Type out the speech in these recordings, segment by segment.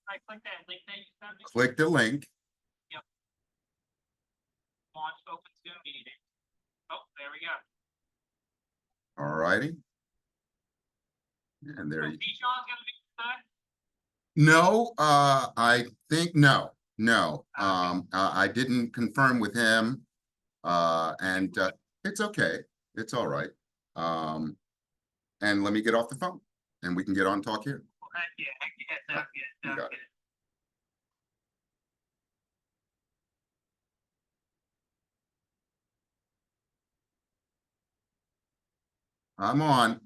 I click that link that you sent me. Click the link. Yep. Launch open Zoom meeting. Oh, there we go. All righty. And there So you Bijan's gonna be today? No, I think no. I didn't confirm with him. And it's okay. It's all right. And let me get off the phone and we can get on talk here. Heck yeah, sounds good, sounds good. I'm on.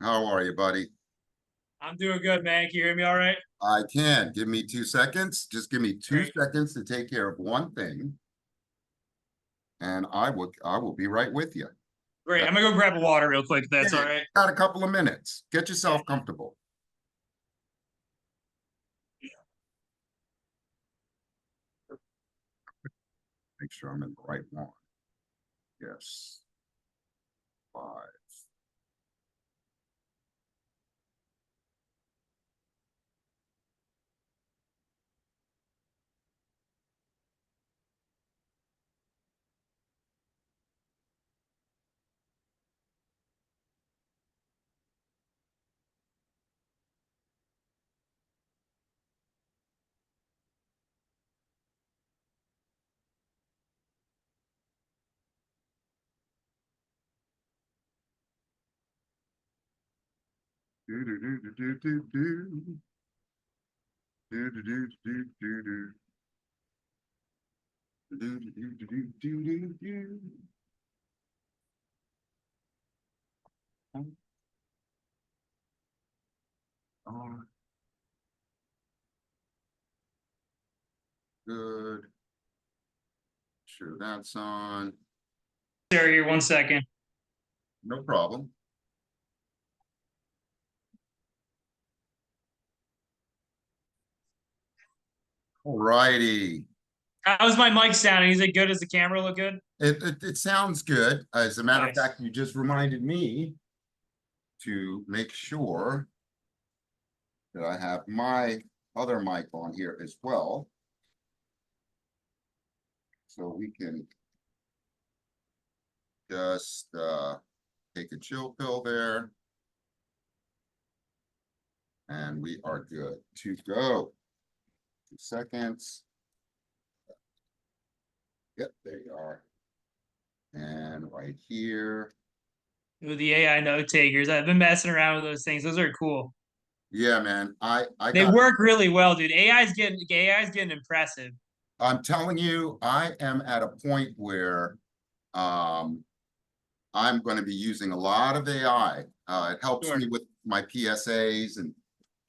How are you, buddy? I'm doing good, man. Can you hear me all right? I can. Give me 2 seconds. Just give me two Great. seconds to take care of one thing. And I will be right with you. Great. I'm gonna go grab a water real quick if that's all right. Got a couple of minutes. Get yourself comfortable. Make sure I'm in the right one. Yes. 5. Do do do do do do do. Do do do do do do. Do do do do do do do. Good. Sure, that's on. Sarah, here, 1 second. No problem. All righty. How's my mic sounding? Is it good? Does the camera look good? It sounds good. As a matter Nice. of fact, you just reminded me to make sure that I have my other mic on here as well. So we can just take a chill pill there. And we are good to go. 2 seconds. Yep, there you are. And right here. With the AI note takers, I've been messing around with those things. Those are cool. Yeah, man. They work really well, dude. AI's getting impressive. I'm telling you, I am at a point where I'm going to be using a lot of AI. It helps me with my PSAs and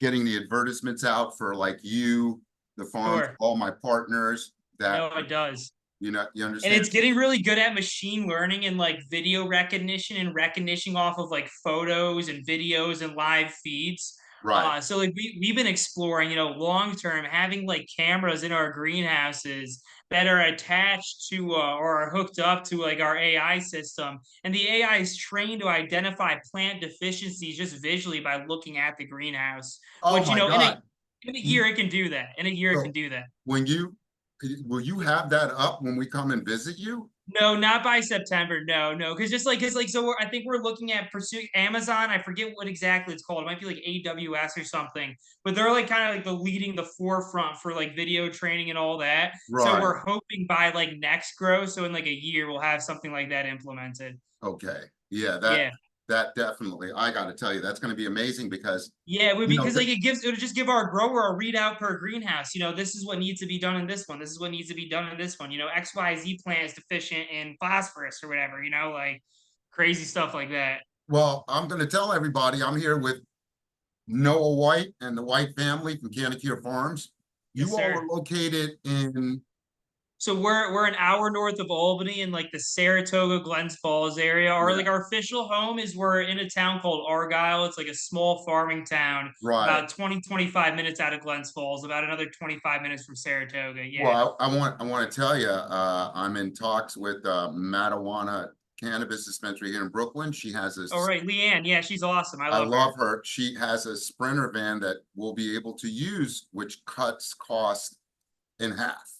getting the advertisements out for like you, the farm, all my partners. No, it does. You understand? And it's getting really good at machine learning and like video recognition and recognition off of like photos and videos and live feeds. Right. So like we've been exploring, long term having like cameras in our greenhouses that are attached to or are hooked up to like our AI system, and the AI is trained to identify plant deficiencies just visually by looking at the greenhouse. Oh Which my God. in a year it can do that. In a year it can do that. Will you have that up when we come and visit you? No, not by September. No, because so I think we're looking at pursuing Amazon. I forget what exactly it's called. It might be like AWS or something, but they're like kind of like leading the forefront for like video training and all that. Right. So we're hoping by like next grow, so in like a year, we'll have something like that implemented. Okay. Yeah, that definitely, I got to tell you, that's going to be amazing because like it'll just give our grower a readout per greenhouse. This is what needs to be done in this one. This is what needs to be done in this one. XYZ plant is deficient in phosphorus or whatever. Like crazy stuff like that. Well, I'm going to tell everybody I'm here with Noah Whyte and the Whyte family from Cannacure Farms. You all are located in. So we're an hour north of Albany in like the Saratoga Glens Falls area. Our official home is we're in a town called Argyle. It's like a small farming town, about 25 minutes out of Glens Falls, about another 25 minutes from Saratoga. Yeah. Well, I want to tell you, I'm in talks with Madawana cannabis dispensary here in Brooklyn. She has a, Oh, right, Leanne. Yeah, she's awesome. I I love her. love her. She has a Sprinter van that we'll be able to use, which cuts cost in half.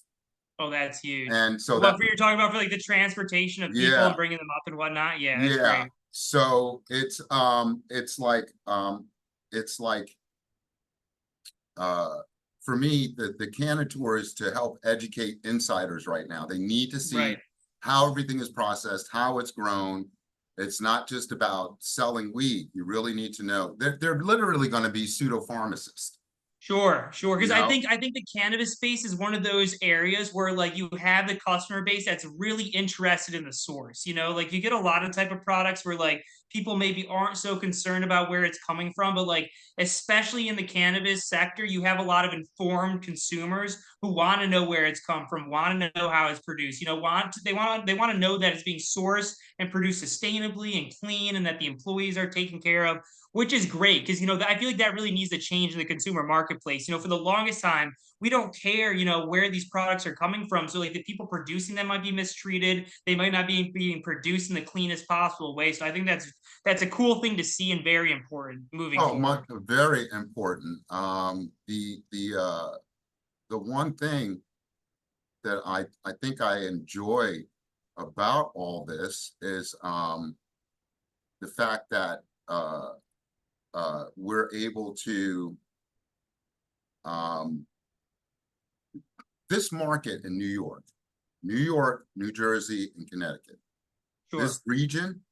Oh, that's huge. And so What that, for you're talking about for like the transportation of people yeah, and bringing them up and whatnot? Yeah, that's yeah. great. So it's like uh for me, the Cannacure is to help educate insiders right now. They need to Right. see how everything is processed, how it's grown. It's not just about selling weed. You really need to know. They're literally going to be pseudo pharmacists, Sure, sure. you Because know? I think the cannabis space is one of those areas where like you have the customer base that's really interested in the source. You know, like you get a lot of type of products where like people maybe aren't so concerned about where it's coming from, but like especially in the cannabis sector, you have a lot of informed consumers who want to know where it's come from, want to know how it's produced. You know, they want to know that it's being sourced and produced sustainably and clean, and that the employees are taken care of, which is great because you know I feel like that really needs to change in the consumer marketplace. You know, for the longest time, we don't care, you know, where these products are coming from. So like the people producing them might be mistreated. They might not be being produced in the cleanest possible way. So I think that's a cool thing to see and very important moving Oh, forward. very important. The one thing that I think I enjoy about all this is the fact that we're able to um, this market in New York, New Jersey, and Connecticut. This Sure. region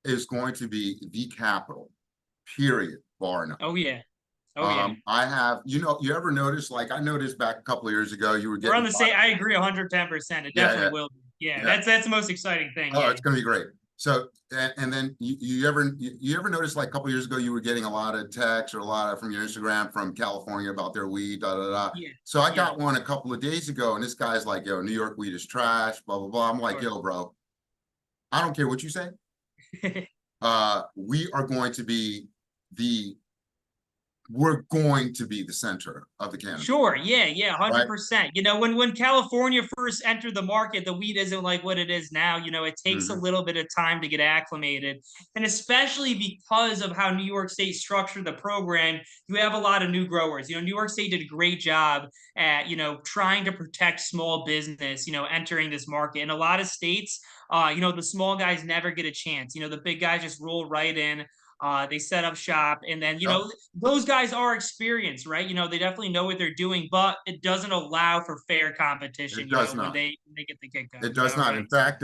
is going to be the capital, period, bar none. Oh yeah. Oh yeah. I have, you ever notice, like I noticed back a couple of years ago, you were We're getting on a the lot same. of, I agree 110%. It yeah, yeah, definitely will be. Yeah, yeah. that's the most exciting thing. Oh, Yeah. it's going to be great. So, and then you ever notice like a couple of years ago, you were getting a lot of texts or a lot of from your Instagram from California about their weed, da, da, da. Yeah. So I Yeah. got one a couple of days ago and this guy's like, yo, New York weed is trash, blah, blah, blah. I'm like, Sure. yo, bro, I don't care what you say. We are going to be the, we're going to be the center of the cannabis, Sure. Yeah. Yeah. right? 100%. You know, when California first entered the market, the weed isn't like what it is now. You know, it takes a Mm-hmm. little bit of time to get acclimated, and especially because of how New York State structured the program, you have a lot of new growers. You know, New York State did a great job at trying to protect small business. You know, entering this market. In a lot of states, the small guys never get a chance. You know, the big guys just roll right in. They set up shop, and then Yep. those guys are experienced, right? You know, they definitely know what they're doing, but it doesn't allow for fair competition. It You does know, when not. they get the kickback. It You does know, not. right? In fact,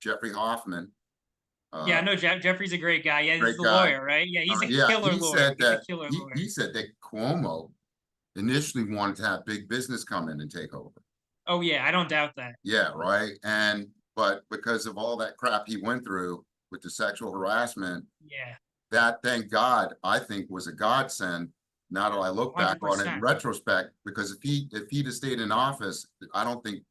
Jeffrey Hoffman, Yeah, I uh, know Jeffrey's a great guy. Yeah, he's great the guy. lawyer, right? Yeah, he's a Yeah, killer lawyer. He's a killer he lawyer. said that Cuomo initially wanted to have big business come in and take over. Oh yeah, I don't doubt that. Yeah, right. And but because of all that crap he went through with the sexual harassment, Yeah, that thank God I think was a godsend. Now that I look back on it in 100%. retrospect, because if he'd have stayed in office, I don't think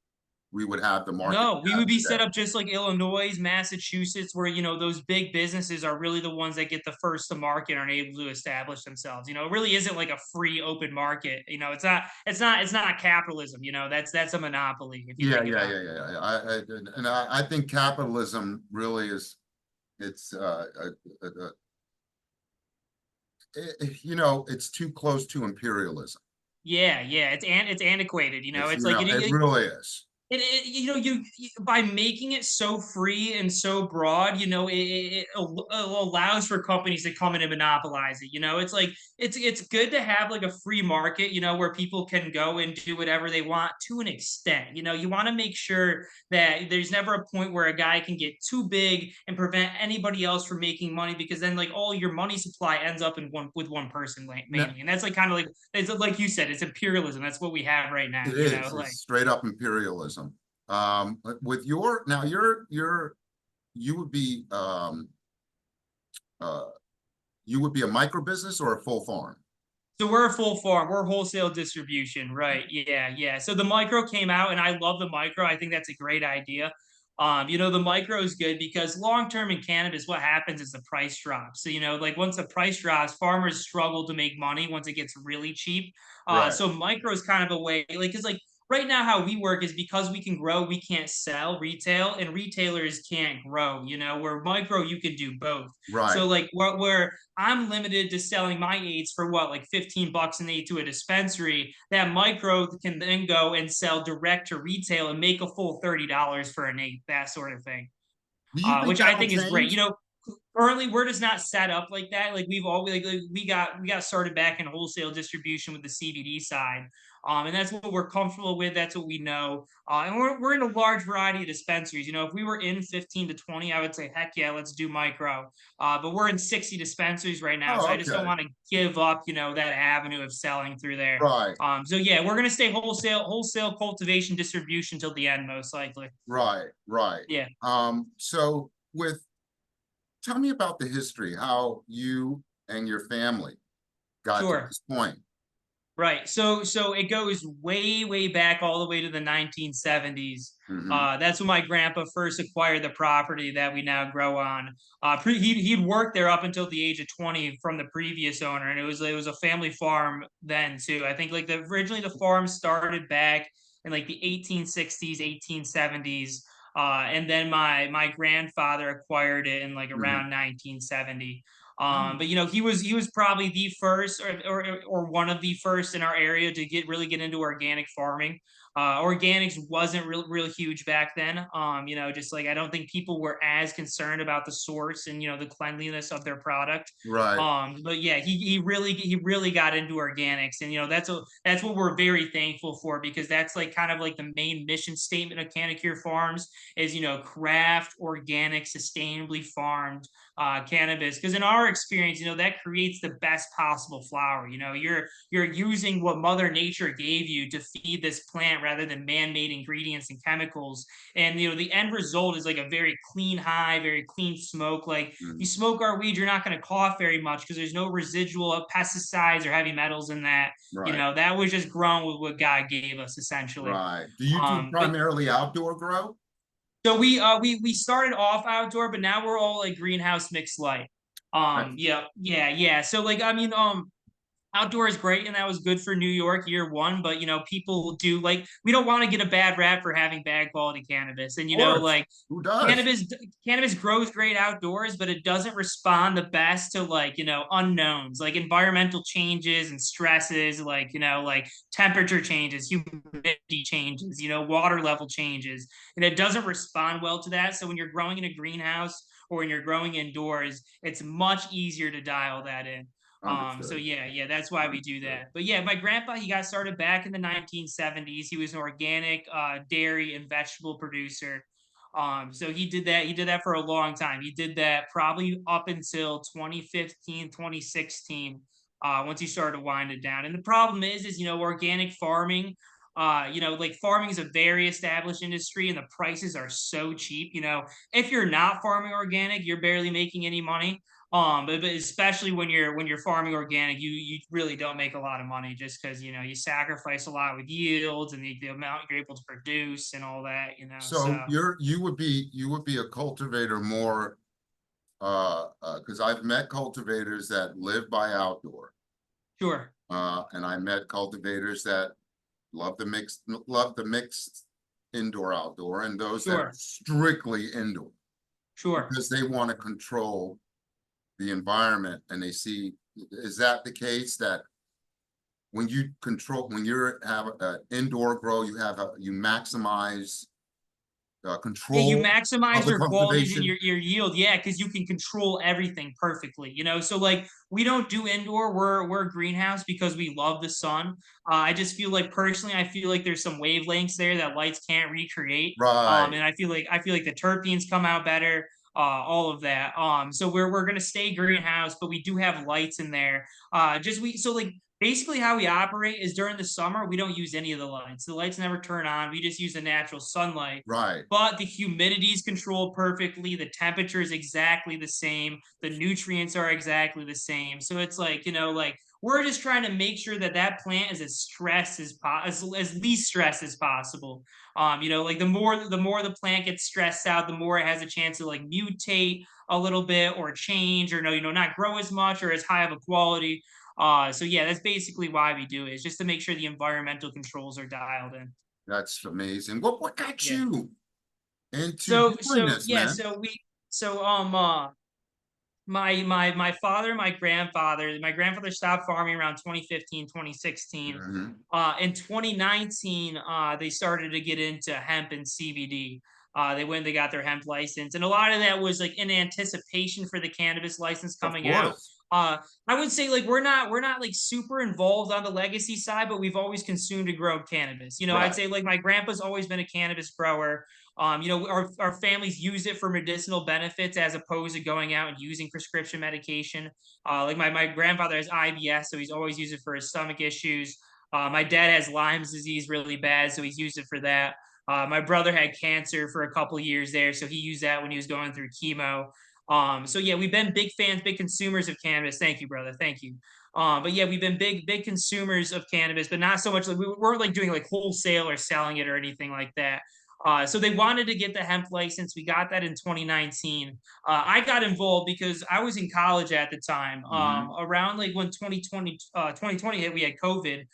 we would have the market No, we we have would be today. set up just like Illinois, Massachusetts, where those big businesses are really the ones that get the first to market and are able to establish themselves. You know, it really isn't like a free open market. You know, it's not capitalism. You know, that's a monopoly if you Yeah, think yeah, about yeah, it. yeah, yeah. I think capitalism really is it's it's too close to imperialism. Yeah, yeah, it's antiquated. You know, It's it's like it really is. by making it so free and so broad, it allows for companies to come in and monopolize it. You know, it's like it's good to have like a free market, where people can go and do whatever they want to an extent. You know, you want to make sure that there's never a point where a guy can get too big and prevent anybody else from making money, because then like all your money supply ends up in one person No, mainly, and that's like kind of like it's like you said, it's imperialism. That's what we have right now. it You know, is. It's like. straight up imperialism. But with your now, you would be uh, you would be a micro business or a full farm, So we're a full farm. We're wholesale distribution, right? Yeah, yeah. So the micro came out, and I love the micro. I think that's a great idea. The micro is good because long term in cannabis, what happens is the price drops. So like once the price drops, farmers struggle to make money once it gets really cheap. right? So micro is kind of a way, like, because like right now how we work is because we can grow, we can't sell retail, and retailers can't grow. Where micro, you can do both. Right. So like where I'm limited to selling my eights for what, like 15 bucks an eight to a dispensary, that micro can then go and sell direct to retail and make a full $30 for an eight, that sort of thing. Do you think Which I that'll think is great. change? Currently we're just not set up like that. Like we've always like we got started back in wholesale distribution with the CBD side. And that's what we're comfortable with. That's what we know. And we're in a large variety of dispensaries. If we were in 15 to 20, I would say, heck yeah, let's do micro. But we're in 60 dispensaries right now. So Oh, I just don't okay. want to give up, that avenue of selling through there. Right, So yeah, we're gonna stay wholesale cultivation distribution till the end, most likely. right, right. Yeah, So with tell me about the history, how you and your family got to sure. this point. Right. So it goes way, way back all the way to the 1970s. Hmm. That's when my grandpa first acquired the property that we now grow on. He'd worked there up until the age of 20 from the previous owner, and it was a family farm then too. I think like originally the farm started back in like the 1860s, 1870s, and then my grandfather acquired it in like Hmm. around 1970. Oh, But he was probably the first or one of the first in our area to get into organic farming. Organics wasn't real huge back then. Just like I don't think people were as concerned about the source and the cleanliness of their product. right. But yeah, he really got into organics, and that's what we're very thankful for, because that's like kind of like the main mission statement of Cannacure Farms is craft, organic, sustainably farmed cannabis, because in our experience that creates the best possible flower. You're using what mother nature gave you to feed this plant rather than man-made ingredients and chemicals, and the end result is like a very clean high, very clean smoke. Like you Mhm. smoke our weed, you're not going to cough very much because there's no residual pesticides or heavy metals in that. Right, That was just grown with what God gave us, essentially. right. Do you do But primarily outdoor grow? so we started off outdoor, but now we're all like greenhouse mixed light. Right. Yeah, yeah, yeah. So like I mean, outdoor is great, and that was good for New York year one. But people do, like, we don't want to get a bad rap for having bad quality cannabis, and Of course. like Who does? cannabis cannabis grows great outdoors, but it doesn't respond the best to, like, unknowns, like environmental changes and stresses, like like temperature changes, humidity changes, water level changes, and it doesn't respond well to that. So when you're growing in a greenhouse or when you're growing indoors, it's much easier to dial that in. So Understood. yeah, that's why we do Understood. that. But yeah, my grandpa, he got started back in the 1970s. He was an organic dairy and vegetable producer. So he did that for a long time. He did that probably up until 2015, 2016, once he started to wind it down. And the problem is organic farming, like farming is a very established industry and the prices are so cheap. If you're not farming organic, you're barely making any money. But especially when you're farming organic, you really don't make a lot of money, just because you sacrifice a lot with yields and the amount you're able to produce and all that. So So you would be a cultivator more because I've met cultivators that live by outdoor. sure, And I met cultivators that love the mixed indoor outdoor and those that are sure, strictly indoor sure. because they want to control the environment and they see, is that the case that when you have an indoor grow, you maximize Yeah, you control of maximize the your qualities and cultivation? your yield. Yeah, because you can control everything perfectly. So like we don't do indoor. We're a greenhouse because we love the sun. I just feel like personally, I feel like there's some wavelengths there that lights can't recreate. Right, And I feel like the terpenes come out better. All of that. So we're gonna stay greenhouse, but we do have lights in there. Just we so like basically how we operate is during the summer we don't use any of the lights. The lights never turn on. We just use the natural sunlight, right. but the humidity is controlled perfectly. The temperature is exactly the same. The nutrients are exactly the same. So it's like, like we're just trying to make sure that plant is as stressed as least stressed as possible. Like the more the plant gets stressed out, the more it has a chance to like mutate a little bit or change or no, not grow as much or as high of a quality. So yeah, that's basically why we do it. Is just to make sure the environmental controls are dialed in. That's amazing. What got Yeah. you into doing So this, yeah, man? so my father, my grandfather stopped farming around 2015, 2016. Hmm. In 2019, they started to get into hemp and CBD. They went, they got their hemp license, and a lot of that was like in anticipation for the cannabis license Of coming out. course. Uh, I would say like we're not like super involved on the legacy side, but we've always consumed and grown cannabis. I'd Right. say like my grandpa's always been a cannabis grower. Our families use it for medicinal benefits as opposed to going out and using prescription medication. Like my grandfather has IBS, so he's always used it for his stomach issues. My dad has Lyme's disease really bad, so he's used it for that. My brother had cancer for a couple years there, so he used that when he was going through chemo. So yeah, we've been big fans, big consumers of cannabis. Thank you, brother. Thank you. But yeah, we've been big consumers of cannabis, but not so much like we weren't like doing like wholesale or selling it or anything like that. So they wanted to get the hemp license. We got that in 2019. I got involved because I was in college at the time. Hmm. Around like when 2020 hit, we had COVID.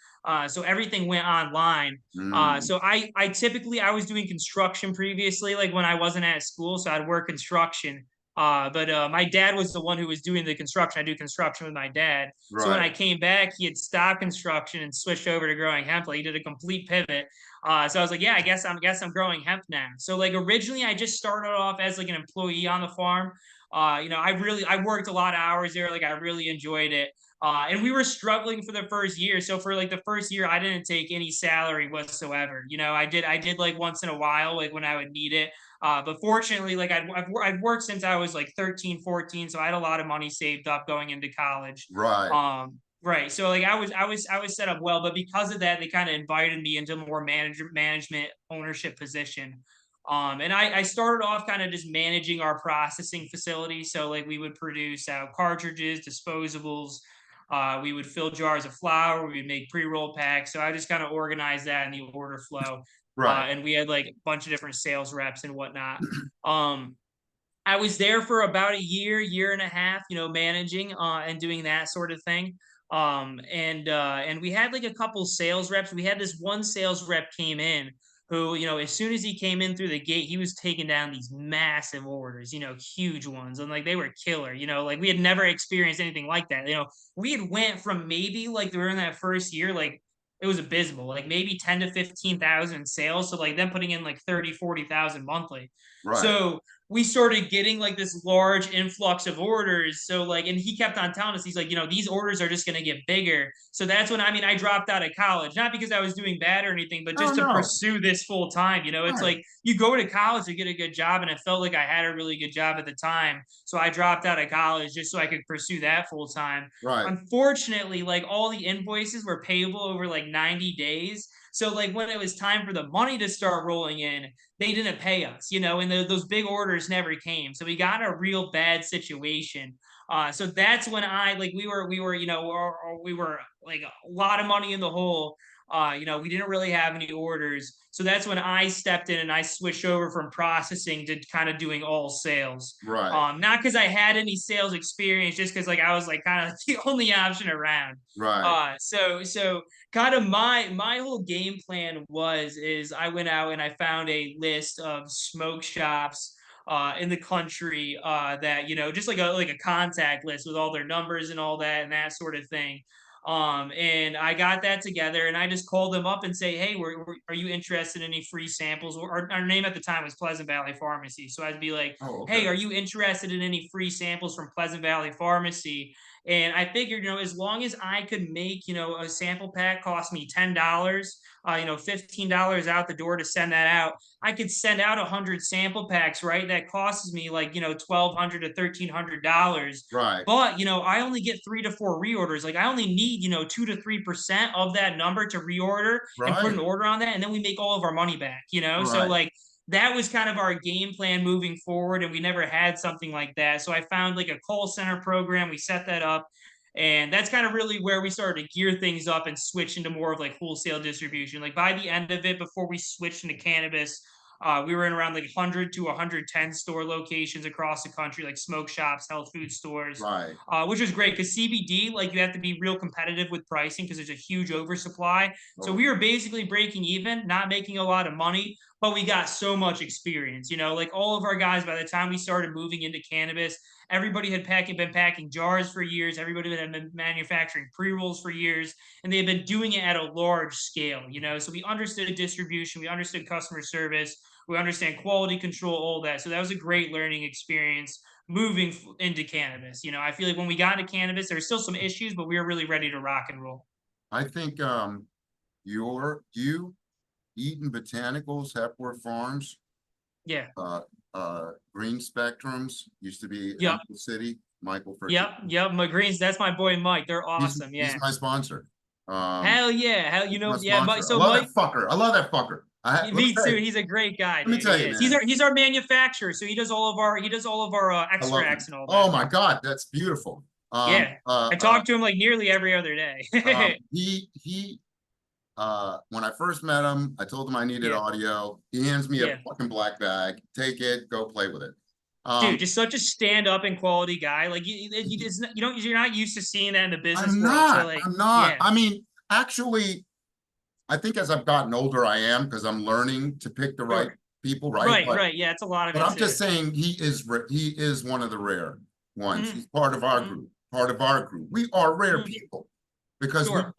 So everything went online. Mm. So I typically I was doing construction previously, like when I wasn't at school, so I'd work construction. But my dad was the one who was doing the construction. I do construction with my dad. So when Right. I came back, he had stopped construction and switched over to growing hemp. Like he did a complete pivot. So I was like, yeah, guess I'm growing hemp now. So like originally, I just started off as like an employee on the farm. I worked a lot of hours there. Like I really enjoyed it. And we were struggling for the first year. So for like the first year, I didn't take any salary whatsoever. I did like once in a while, like when I would need it. But fortunately, like I've worked since I was like 13, 14. So I had a lot of money saved up going into college. Right. Right. So like I was set up well, but because of that, they kind of invited me into a more management ownership position. And I started off kind of just managing our processing facility. So like we would produce out cartridges, disposables. We would fill jars of flour. We would make pre-roll packs. So I just kind of organized that in the order flow. Right. And we had like a bunch of different sales reps and whatnot. Um, I was there for about a year and a half, managing and doing that sort of thing. And we had like a couple sales reps. We had this one sales rep came in who, as soon as he came in through the gate, he was taking down these massive orders, huge ones, and like they were killer. Like we had never experienced anything like that. We had went from maybe like during that first year, like it was abysmal, like maybe 10 to 15,000 sales. So like them putting in like 30, 40,000 monthly. Right. So we started getting like this large influx of orders. So like, and he kept on telling us, he's like, these orders are just going to get bigger. So that's when, I dropped out of college, not because I was doing bad or anything, but Oh just to no. pursue this full time. It's Right. like you go to college to get a good job. And it felt like I had a really good job at the time. So I dropped out of college just so I could pursue that full time. Right. Unfortunately, like all the invoices were payable over like 90 days. So like when it was time for the money to start rolling in, they didn't pay us, and those big orders never came. So we got in a real bad situation. So that's when I like we were like a lot of money in the hole. We didn't really have any orders. So that's when I stepped in and I switched over from processing to kind of doing all sales. Right. Not because I had any sales experience, just because like I was like kind of the only option around. Right. So kind of my whole game plan is I went out and I found a list of smoke shops in the country that just like a contact list with all their numbers and all that and that sort of thing. And I got that together and I just called them up and say, hey, are you interested in any free samples? Our name at the time was Pleasant Valley Pharmacy. So I'd be like, Oh, okay. hey, are you interested in any free samples from Pleasant Valley Pharmacy? And I figured, as long as I could make, a sample pack cost me $10, $15 out the door to send that out, I could send out 100 sample packs, right? That costs me like, $1,200 to $1,300. Right. But, I only get 3 to 4 reorders. Like I only need, 2 to 3% of that number to reorder and put an Right. order on that. And then we make all of our money back. So Right. like, that was kind of our game plan moving forward, and we never had something like that. So I found like a call center program. We set that up, and that's kind of really where we started to gear things up and switch into more of like wholesale distribution. Like by the end of it, before we switched into cannabis, We were in around like 100 to 110 store locations across the country, like smoke shops, health food stores, Right. which was great because CBD, like you have to be real competitive with pricing because there's a huge oversupply. So Oh, we were basically breaking even, not making a lot of money, but we got so much experience. Like all of our guys, by the time we started moving into cannabis, everybody had been packing jars for years. Everybody had been manufacturing pre rolls for years, and they had been doing it at a large scale. So we understood distribution, we understood customer service, we understand quality control, all that. So that was a great learning experience moving into cannabis. I feel like when we got into cannabis, there were still some issues, but we were really ready to rock and roll. I think you Eaton Botanicals, Hepworth Farms, Yeah. uh Green Spectrums used to be Yep. Emerald City, Michael Yep. Fertucci. Yep. My greens. That's my boy Mike. They're awesome. He's Yeah. my sponsor. Hell yeah. Hell, He's my yeah. Mike. sponsor. I So love Mike, that fucker. I love that fucker. Let me me tell too. you, He's a great guy, let me dude. He tell you, is. He's man. our manufacturer. So he does all of our I love him. extracts and all that. Oh my God, that's beautiful. Yeah. I talk to him like nearly every other day. When I first met him, I told him I needed Yeah. audio. He hands me a Yeah. fucking black bag. Take it, go play with it. Dude, Um, just such a stand-up and quality guy. Like you're not used to seeing that in the business I'm world. So not. like, I'm not. yeah, I mean, actually, I think as I've gotten older, I am because I'm learning to pick the right sure, people, right? right, right, yeah, it's a lot of But it I'm too. just saying he is one of the rare ones. Hmm. He's part of our Hmm. group. Part of our group. We are rare Hmm. people because Sure,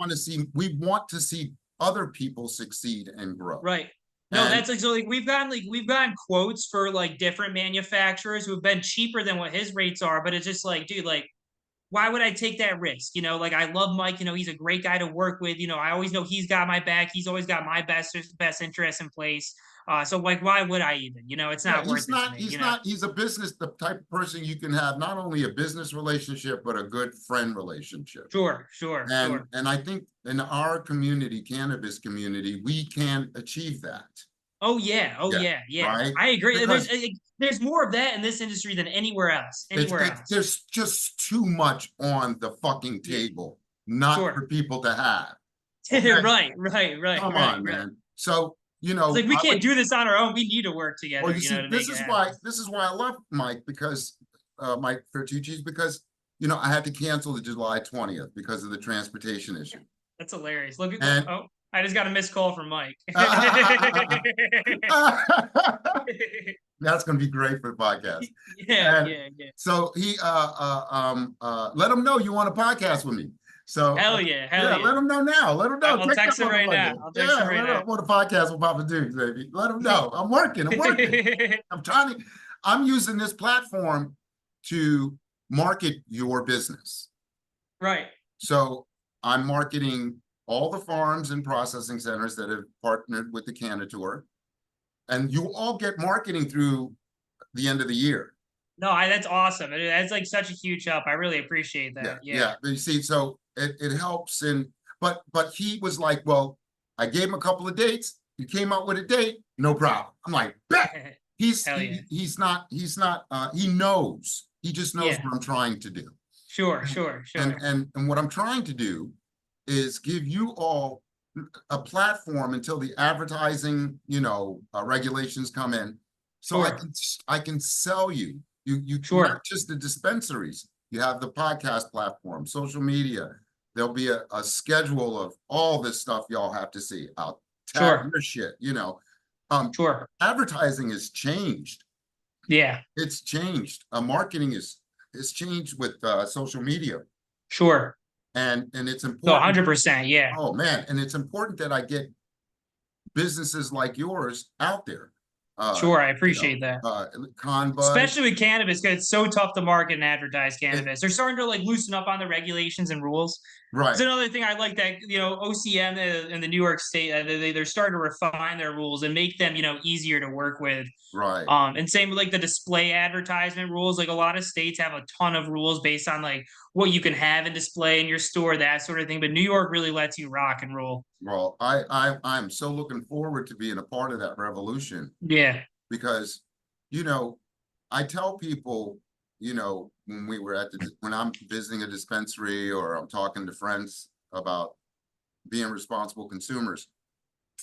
we want to see other people succeed and grow. right. No, And that's like so. We've gotten quotes for like different manufacturers who have been cheaper than what his rates are, but it's just like, dude, like why would I take that risk? Like I love Mike. He's a great guy to work with. I always know he's got my back. He's always got my best interest in place. So like, why would I even? It's yeah, not worth it to me. he's a business, the type of person you can have not only a business relationship, but a good friend relationship. Sure, sure, sure. And I think in our community, cannabis community, we can achieve that. Oh yeah, oh Yeah, yeah, yeah. right. I agree. And there's Because there's more of that in this industry than anywhere else. Anywhere else. there's just too much on the fucking Yeah, table, not sure. for people to have. Okay, Right, right, right, come right, on, right. man. So, It's like we I can't would, do this on our own. We need to work well, together, you see, to make it happen. this is why I love Mike, because Mike Fertucci, because I had to cancel the July 20th because of the transportation issue. That's hilarious. Look at And oh, I just got a missed call from Mike. that's going to be great for the podcast. Yeah, And yeah, yeah. so he let him know you want a podcast with me. So Hell yeah, hell yeah, yeah. let him know now. Let him know. I'll Take that text him right now. motherfucker. I'll text him Yeah, right let him now. want a podcast with Papa Dukes, baby. Let him know. I'm working. I'm working. I'm using this platform to market your business. Right. So I'm marketing all the farms and processing centers that have partnered with the Cannacure, and you all get marketing through the end of the year. No, that's awesome. That's like such a huge help. I really appreciate Yeah, that. Yeah. yeah. But you see, so it helps. And but he was like, well, I gave him a couple of dates. He came up with a date, no problem. I'm like, bet. Hell yeah. He knows. He just knows Yeah. what I'm trying to do. Sure, sure, sure. And what I'm trying to do is give you all a platform until the advertising, regulations come in. So Sure. I can sell you. You not Sure. just the dispensaries. You have the podcast platform, social media. There'll be a schedule of all this stuff y'all have to see. I'll tag Sure. your shit, Sure. advertising has changed. Yeah. It's changed. Marketing is changed with social media, Sure. and it's No, important. 100%. Yeah. Oh man, and it's important that I get businesses like yours out there. Sure. I appreciate that. Conbud. Especially with cannabis, because it's so tough to market and advertise It, cannabis. They're starting to like loosen up on the regulations and rules. It's right, another thing I like that OCM and the New York State they're starting to refine their rules and make them easier to work with. right. And same with like the display advertisement rules. Like a lot of states have a ton of rules based on like what you can have in display in your store, that sort of thing. But New York really lets you rock and roll. Well, I'm so looking forward to being a part of that revolution Yeah. because, you know, I tell people, when I'm visiting a dispensary or I'm talking to friends about being responsible consumers,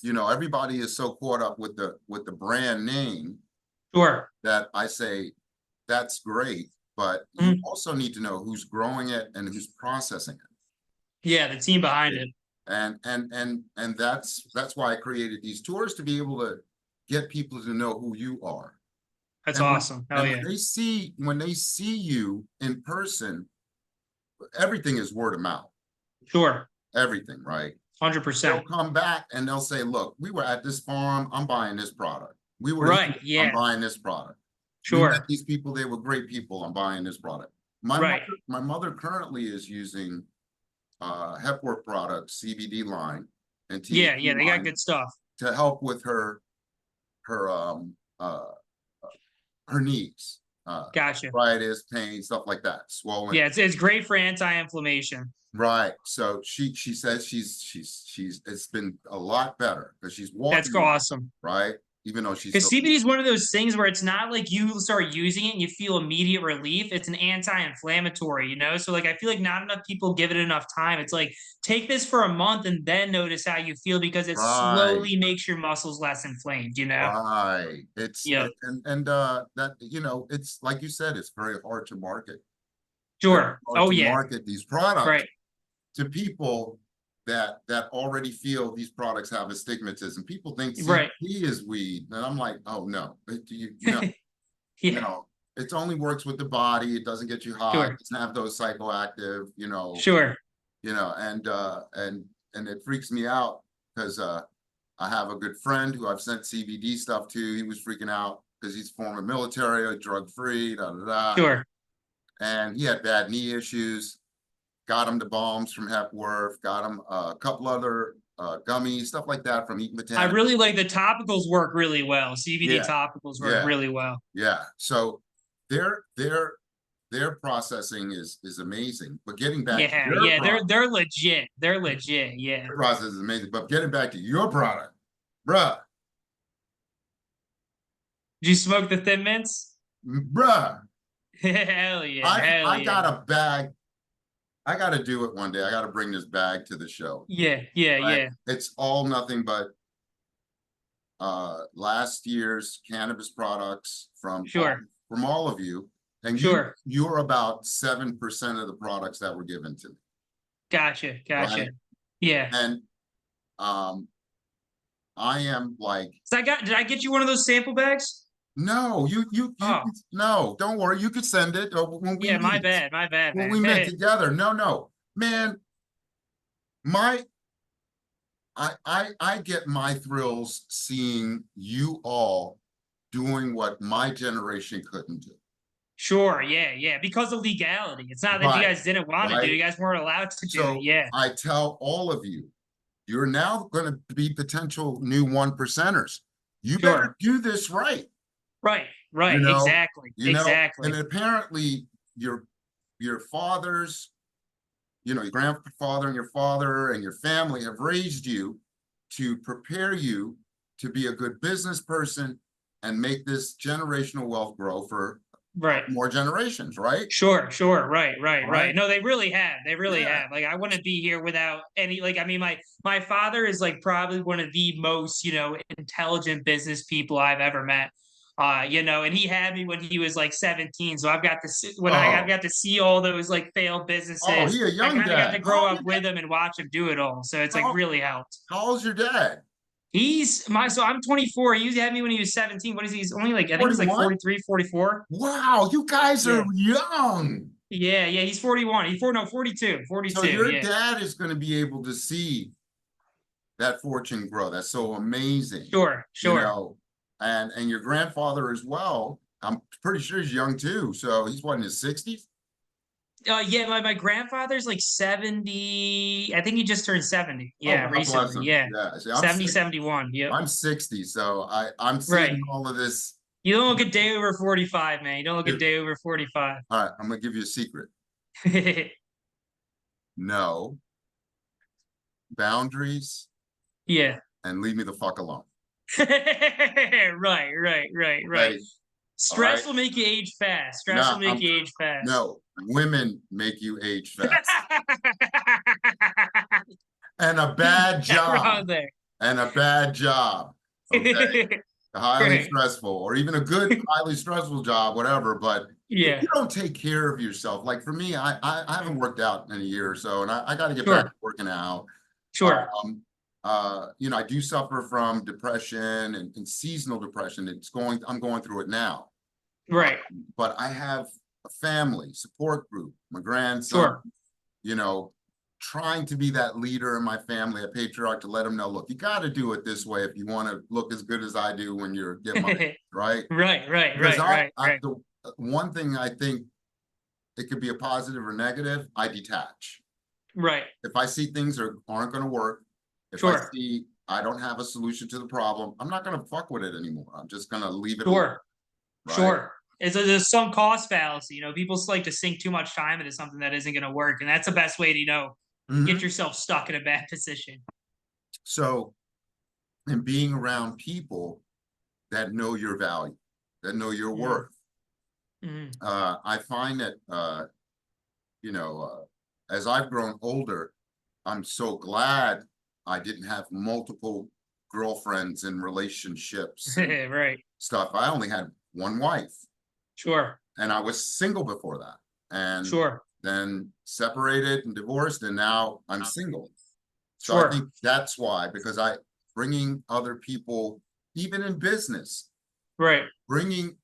you know, everybody is so caught up with the brand name Sure. that I say that's great, but you Mhm. also need to know who's growing it and who's processing Yeah, the team behind it. it. And that's why I created these tours, to be able to get people to know who you are. That's And when awesome. Hell and yeah. when they see you in person, everything is word of mouth. Sure. Everything, right? They'll 100%. come back and they'll say, look, we were at this farm, I'm buying this product. We were Right. here, I'm Yeah. buying this product. We met Sure. these people, they were great people, I'm buying this product. Right. My mother currently is using Hepworth products, CBD line and Yeah. THC Yeah. They got line, good stuff. to help with her her knees, Gotcha. arthritis, pain, stuff like that, swollen. Yeah. It's great for anti-inflammation. Right. So she says it's been a lot better because she's That's walking more, awesome. right? Even though she's Because still. CBD is one of those things where it's not like you start using it and you feel immediate relief. It's an anti-inflammatory, you know? So like I feel like not enough people give it enough time. It's like take this for a month and then notice how you feel, because it Right. slowly makes your muscles less inflamed, you know? Right. Yep. And that, you know, it's like you said, it's very hard to market. Very Sure. hard Oh to yeah. market these products Right. to people that already feel these products have astigmatism. People think Right. CBD is weed, and I'm like, oh no, no, Yeah. no. It only works with the body. It doesn't get you high. It Sure. doesn't have those psychoactive, Sure. and it freaks me out because I have a good friend who I've sent CBD stuff to. He was freaking out because he's former military, drug free, da da da, Sure. and he had bad knee issues. Got him the balms from Hepworth. Got him a couple other gummies, stuff like that from Eat I Botanic. really like the topicals work really well. CBD Yeah, topicals work yeah, really well. yeah. So their their their processing is amazing. But getting back to Yeah, your yeah, product, they're legit. They're legit. Yeah. their process is amazing. But getting back to your product, bruh, Did you smoke the Thin Mints? bruh, Hell yeah, hell I yeah. got a bag. I got to do it one day. I got to bring this bag to the show. Yeah, yeah, Right? yeah. It's all nothing but last year's cannabis products Sure, from all of you, and sure. you're about 7% of the products that were given to me, Gotcha, gotcha. right? Yeah. And um, I am like, So did I get you one of those sample bags? no, Oh, no, don't worry, you could send it when we yeah, meet, my bad, when man. we met together. No, man, my I get my thrills seeing you all doing what my generation couldn't do. Sure, yeah, yeah. Because of legality. It's not that you Right, guys didn't want to do, right. you guys weren't allowed to do it. So Yeah. I tell all of you, you're now going to be potential new 1%ers. You better Sure. do this right. Right, You right. know, Exactly. Exactly. and apparently your fathers, your grandfather and your father and your family have raised you to prepare you to be a good business person and make this generational wealth grow for Right. more generations, right? Sure, sure. Right, right, All right. right. No, they really have. They really Yeah. have. Like I wouldn't be here without any like I mean my father is like probably one of the most, intelligent business people I've ever met. And he had me when he was like 17. So I've got to see when I've Oh, got to see all those like failed oh, businesses. he a I young kind of got to dad. grow up with him and watch him do it all. So it's like How, really helped. how old's your dad? So I'm 24. He had me when he was 17. What is he? He's only like I think he's like 41? 43, 44. Wow, you guys are Yeah. young. Yeah, yeah, he's 41. He's 42. So 42. your Yeah. dad is going to be able to see that fortune grow. That's so amazing, Sure, you sure. know. And your grandfather as well. I'm pretty sure he's young too. So he's what, in his 60s? Yeah, my grandfather's like 70. I think he just turned 70. Oh, Yeah, God bless recently. him. Yeah. Yeah. See, 70, 71. Yep. I'm 60, so I'm Right. seeing all of this. You don't look a day over 45, man. You don't look a day over 45. All right, I'm gonna give you a secret. No boundaries Yeah. and leave me the fuck alone. Right, right, right, right. Okay. All right. Stress will make you age fast. Stress No, will make you age fast. no, women make you age fast. And a bad Not wrong job. there. and a bad job. Okay. Highly Right. stressful, or even a good, highly stressful job, whatever. But if Yeah. you don't take care of yourself, like for me, I haven't worked out in a year or so, and I got to get back to Sure. working out. Sure. Um, I do suffer from depression and seasonal depression. I'm going through it now. Right. But I have a family support group, my grandson, Sure. you know, trying to be that leader in my family, a patriarch, to let them know, look, you got to do it this way if you want to look as good as I do when you're get my age, right? Right. Right. Because Right. Right. Right. the one thing I think it could be a positive or negative, I detach. Right. If I see things aren't going to work, if I Sure. see I don't have a solution to the problem, I'm not going to fuck with it anymore. I'm just going to leave it alone, Sure. right? Sure. There's some cost fallacy. People like to sink too much time into something that isn't going to work, and that's the best way to get Mhm. yourself stuck in a bad position. So, and being around people that know your value, that know your Mm, worth. mm, I find that you know, as I've grown older, I'm so glad I didn't have multiple girlfriends and relationships and right. stuff. I only had one wife, Sure. and I was single before that, and Sure. then separated and divorced, and now I'm single. So I think Sure. that's why, because I bringing other people, even in business, Right. bringing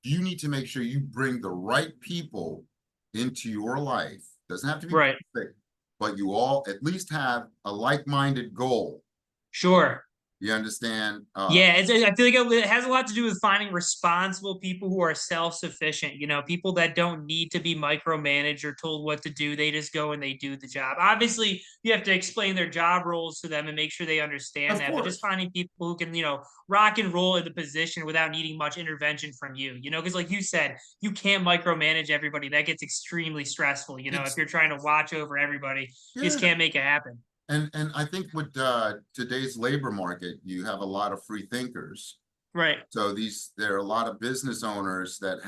you need to make sure you bring the right people into your life. Doesn't have to be Right. perfect, but you all at least have a like-minded goal. Sure. You understand? Yeah, I feel like it has a lot to do with finding responsible people who are self-sufficient. People that don't need to be micromanaged or told what to do. They just go and they do the job. Obviously, you have to explain their job roles to them and make sure they understand Of that. But just course. finding people who can, rock and roll in the position without needing much intervention from you. Because like you said, you can't micromanage everybody. That gets extremely stressful. If It's you're trying to watch over everybody, you just yeah. can't make it happen. And I think with today's labor market, you have a lot of free thinkers. Right. So there are a lot of business owners that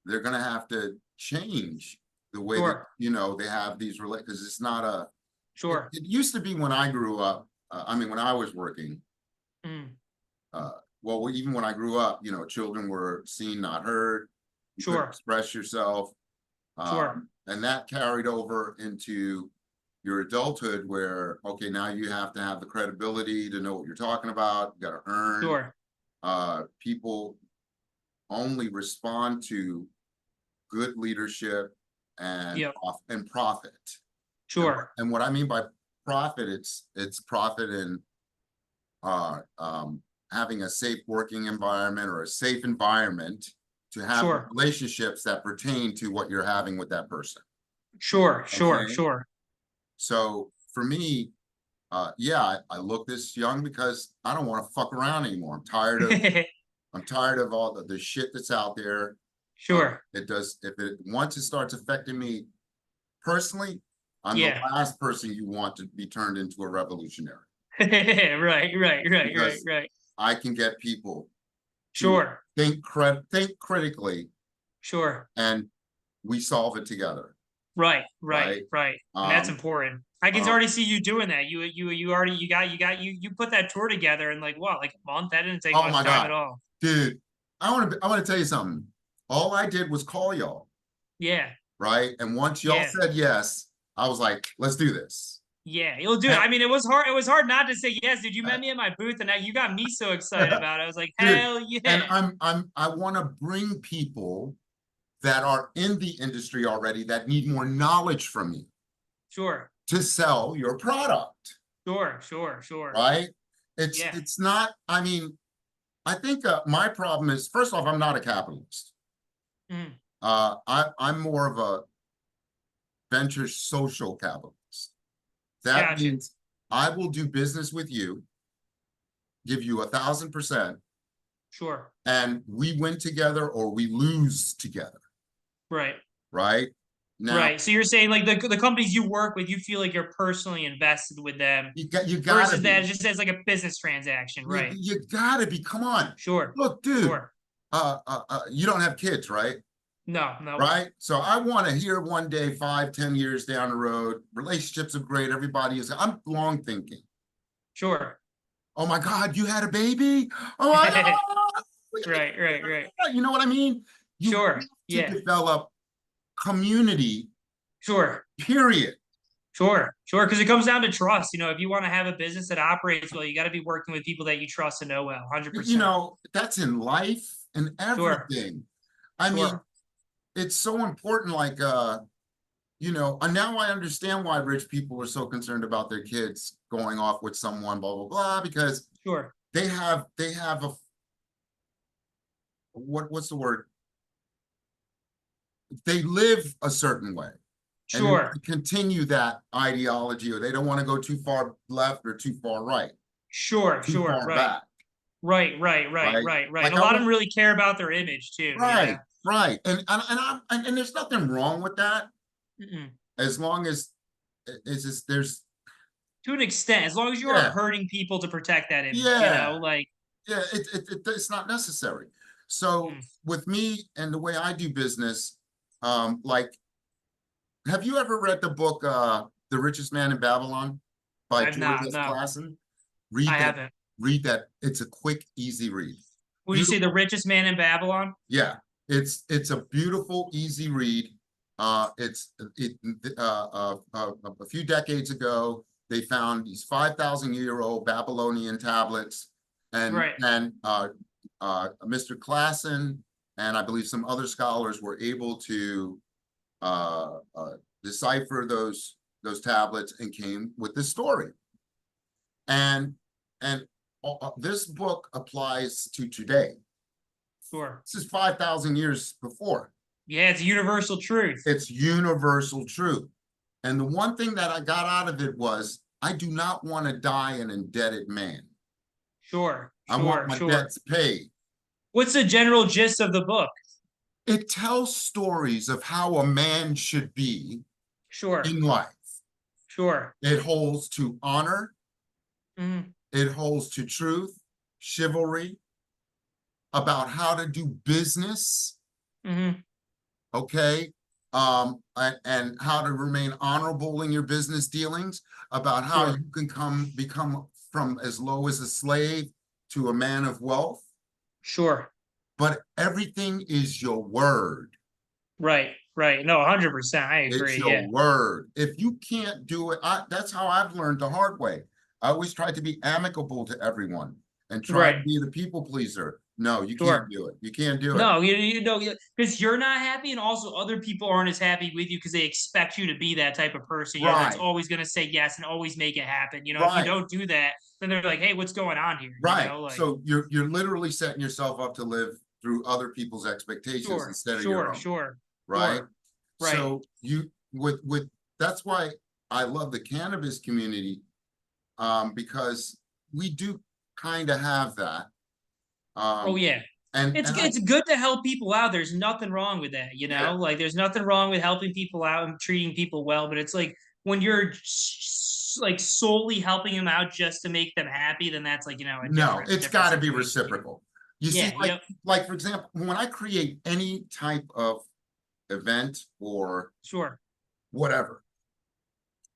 they're going to have to change the way that, Sure. they have these because it's not Sure. it used to be when I grew up. I mean, when I was working, Mm. uh, well, even when I grew up, children were seen, not heard. You couldn't Sure. express yourself. Sure. And that carried over into your adulthood where, okay, now you have to have the credibility to know what you're talking about. You got to earn. Sure. People only respond to good leadership and Yep. and profit. And, Sure. and what I mean by profit, it's profit in uh, um, having a safe working environment or a safe environment to have the Sure. relationships that pertain to what you're having with that person. Sure. Sure. Okay. Sure. So for me, yeah, I look this young because I don't want to fuck around anymore. I'm tired of all the shit that's out there. Sure. It does if it once it starts affecting me personally, I'm the Yeah. last person you want to be turned into a revolutionary Right. Right. Right. Right. because Right. I can get people to Sure. think critically, Sure. and we solve it together, Right. Right. right? Right. And that's Um, important. I can uh, already see you doing that. You already you put that tour together in like what, like a month? That didn't take oh much my time God, at all. dude, I want to tell you something. All I did was call y'all, Yeah. right? And once y'all Yeah. said yes, I was like, let's do this. Yeah, you'll do it. And, I mean, it was hard. It was hard not to say yes, dude. You met me at my booth, and you got me so excited about it. I was like, dude, hell and yeah. I want to bring people that are in the industry already that need more knowledge from me Sure. to sell your product, Sure. Sure. Sure. right? Yeah. It's not. I mean, I think my problem is first off, I'm not a capitalist. Mm. I'm more of a venture social capitalist. That Gotcha. means I will do business with you, give you 1,000%, Sure. and we win together or we lose together, Right. right? Now, Right. So you're saying like the companies you work with, you feel like you're personally invested with them you gotta versus be. that just as like a business transaction. Right. You gotta be. Come on, Sure. look, dude. Sure. You don't have kids, right? No, no. right? So I want to hear one day, 5, 10 years down the road, relationships are great. Everybody is, I'm long thinking. Sure. Oh my God, you had a baby? Oh my God. Right, right, right. You know what I mean? You have Sure. to Yeah. develop community, Sure. period. Sure. Sure. Because it comes down to trust. You know, if you want to have a business that operates well, you got to be working with people that you trust and know well. You 100%. know, that's in life and Sure. everything. I mean, Sure. it's so important, like you know, and now I understand why rich people are so concerned about their kids going off with someone, blah, blah, blah, because Sure. they have a what's the word? They live a certain way. And they want Sure. to continue that ideology, or they don't want to go too far left or too far right, Sure. too Sure. far Right. back, Right. Right. Right. right? Right. Right. And Like a I lot of them want, really care about their image too, you know? right, right. And there's nothing wrong with that, Mm-mm. as long as it's just there's To an extent, as long as you aren't yeah, hurting people to protect that image, you yeah, know? Like, yeah, it's not necessary. So mm, with me and the way I do business, like, have you ever read the book The Richest Man in Babylon by I've George not, S. no, Clason? I Read that, haven't. read that. It's a quick, easy read. Would you say the Beautiful. richest man in Babylon? Yeah, it's a beautiful, easy read. It's it a few decades ago, they found these 5,000-year-old Babylonian tablets, and Right. Mr. Classen and I believe some other scholars were able to uh, uh, decipher those tablets and came with this story. And and this book applies to today. Sure. This is 5,000 years before. Yeah, it's universal truth. It's universal truth. And the one thing that I got out of it was, I do not want to die an indebted man. Sure. I want Sure. my Sure. debts paid. What's the general gist of the book? It tells stories of how a man should be Sure. in life. Sure. It holds to honor, Hmm. it holds to truth, chivalry, about how to do business, Hmm. okay? And how to remain honorable in your business dealings, about how Sure. you can become from as low as a slave to a man of wealth. Sure. But everything is your word. Right. Right. No, 100%. I It's agree. your Yeah. word. If you can't do it, that's how I've learned the hard way. I always tried to be amicable to everyone and try to Right. be the people pleaser. No, you can't Sure. do it. You can't do it. No, you know, because you're not happy, and also other people aren't as happy with you because they expect you to be that type of person, you know, that's Right, always going to say yes and always make it happen. You know, if you right, don't do that, then they're like, hey, what's going on here? You right. know, like, So you're literally setting yourself up to live through other people's expectations sure, instead of your sure, own, sure, right? sure, right. So you with that's why I love the cannabis community, because we do kind of have that. Oh, Um, yeah. and I It's good to help people out. There's nothing wrong with that, you know? yeah, Like there's nothing wrong with helping people out and treating people well, but it's like when you're like solely helping them out just to make them happy, then that's like, you know, a no, it's different got to be situation, you know? reciprocal. You see, Yeah, yep. like for example, when I create any type of event or Sure. whatever,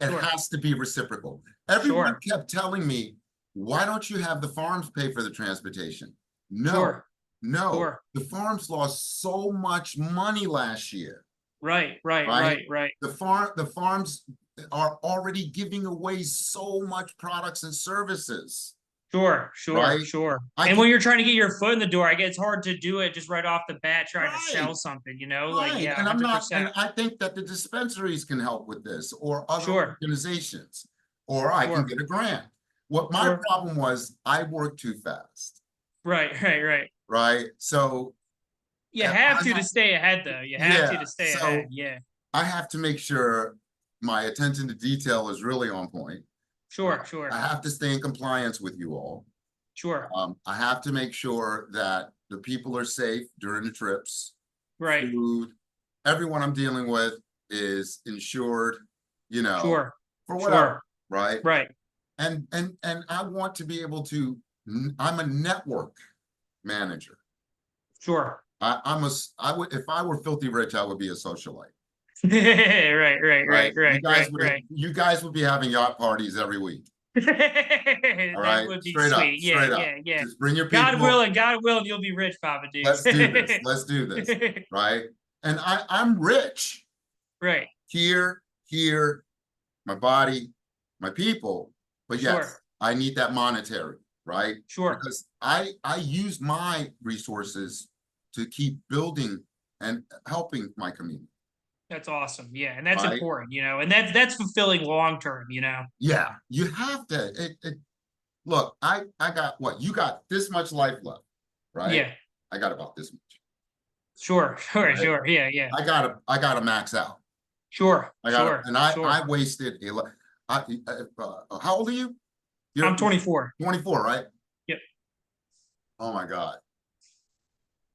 it Sure. has to be reciprocal. Everyone Sure. kept telling me, why don't you have the farms pay for the transportation? No, Sure. no. Sure. The farms lost so much money last year, Right. Right. right? Right. Right. The farms are already giving away so much products and services, Sure. Sure. right? Sure. I And can when you're trying to get your foot in the door, I guess it's hard to do it just right off the bat trying to right, sell something, you know? Like, right. yeah, And I'm not, 100%. and I think that the dispensaries can help with this, or other Sure. organizations, or I can Sure. get a grant. What my Sure. problem was, I worked too fast, Right. Right. Right. right? So You I have have, to stay ahead, though. You have yeah, to stay ahead. so Yeah. I have to make sure my attention to detail is really on point. Sure. I Sure. have to stay in compliance with you all. Sure. I have to make sure that the people are safe during the trips, Right. food, everyone I'm dealing with is insured, you know, Sure. for whatever, Sure. right? Right. And I want to be able to, I'm a network manager. Sure. I would, if I were filthy rich, I would be a socialite. Right, right, Right? right, right, right, right. You guys would be having yacht parties every week. All That right, would be straight up, sweet. Yeah, straight up. yeah, yeah. Just bring your people. God willing, you'll be rich, Papa Dukes. Let's do this. Let's do this. Right? And I'm rich Right. here, my body, my people. But yes, Sure. I need that monetary, right? Sure. Because I use my resources to keep building and helping my community. That's awesome. Yeah, and that's Right? important, and that's fulfilling long term. Yeah, you have to. Look, I got what you got this much life left, right? Yeah. I got about this much, Sure. Sure. right? Sure. Yeah. Yeah. I gotta max out. Sure. I gotta, Sure. and Sure. I wasted how old are you? You're I'm 24. 24, right? Yep. Oh my God.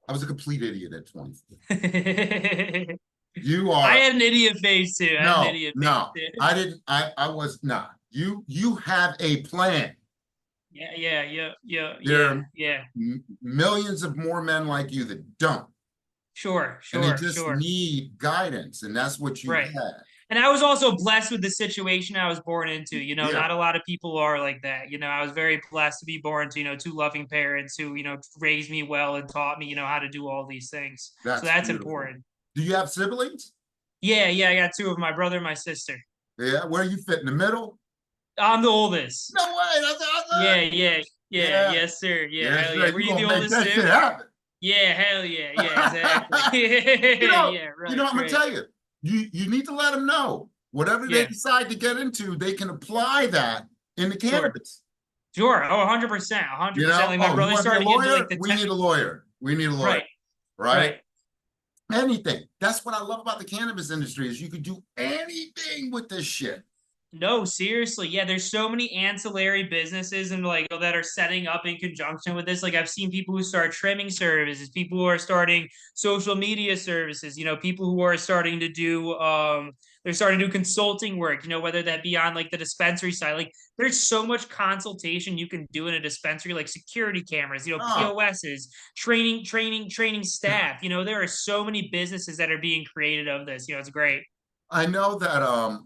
I was a complete idiot at 24. I You are had an idiot face too. I had an no, idiot face no. too. I didn't, I was not. You have a plan. Yeah. Yeah. Yeah. Yeah. There Yeah. are Yeah. millions of more men like you that don't. Sure. And they Sure. just Sure. need guidance, and that's what you Right. had. And I was also blessed with the situation I was born into. Yeah, Not a lot of people are like that. I was very blessed to be born to, two loving parents who, raised me well and taught me, how to do all these things. So that's that's beautiful. important. Do you have siblings? Yeah, yeah, I got two of my brother and my sister. Yeah, where you fit in the middle? I'm the oldest. No way, that's Yeah, awesome. yeah, yeah, Yeah, yes, sir. Yeah, yeah, hell sure. yeah. Were You you the gonna make oldest that too? shit happen. Yeah, hell yeah, yeah, exactly. you know, Yeah, you right, know, I'm gonna right. tell you, you need to let them know whatever they Yeah, decide to get into, they can apply that in the sure. cannabis. Sure. Oh, 100%. You 100%. know, Like my oh, you brother want to be a started to get into like lawyer? the We tech. need a lawyer. We need a lawyer, Right, right? right. Anything. That's what I love about the cannabis industry is you could do anything with this shit. No, seriously. Yeah, there's so many ancillary businesses and like that are setting up in conjunction with this. Like I've seen people who start trimming services, people who are starting social media services, people who are starting to do they're starting to do consulting work, whether that be on like the dispensary side. Like there's so much consultation you can do in a dispensary, like security cameras, Oh, POSs, training staff. There are so many businesses that are being created of this. It's great. I know that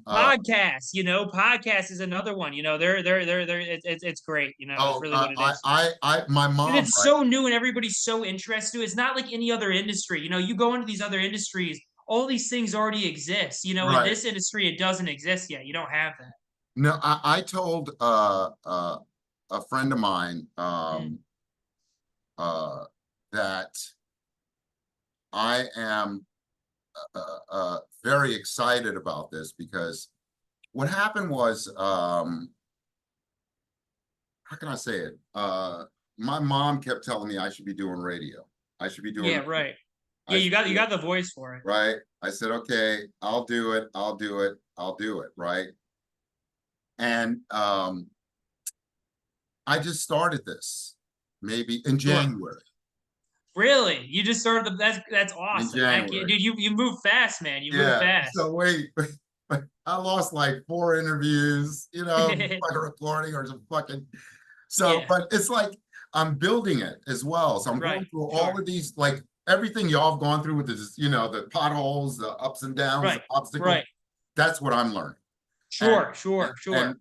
Podcasts is another one. They're it's great. It's oh really what it is. my And mom, it's right? so new and everybody's so interested. It's not like any other industry. You go into these other industries, all these things already exist. In Right. this industry, it doesn't exist yet. You don't have that. No, I told a friend of mine Mm. uh that I am very excited about this because what happened was how can I say it? My mom kept telling me I should be doing radio. I should be doing Yeah, radio. right. Yeah, I you should got you do it. got the voice for it. Right. I said, okay, I'll do it. I'll do it. I'll do it. Right. And I just started this maybe in Sure. January. Really? You just started that's In awesome. Heck yeah, January. dude, you move fast, man. You move Yeah. fast. So wait, I lost like 4 interviews, like a recording or some fucking. So, Yeah, but it's like I'm building it as well. So I'm right. going through all Sure. of these, like everything y'all have gone through with this, the potholes, the ups and downs, the Right. obstacles. Right. That's what I'm learning. And Sure, sure, and sure.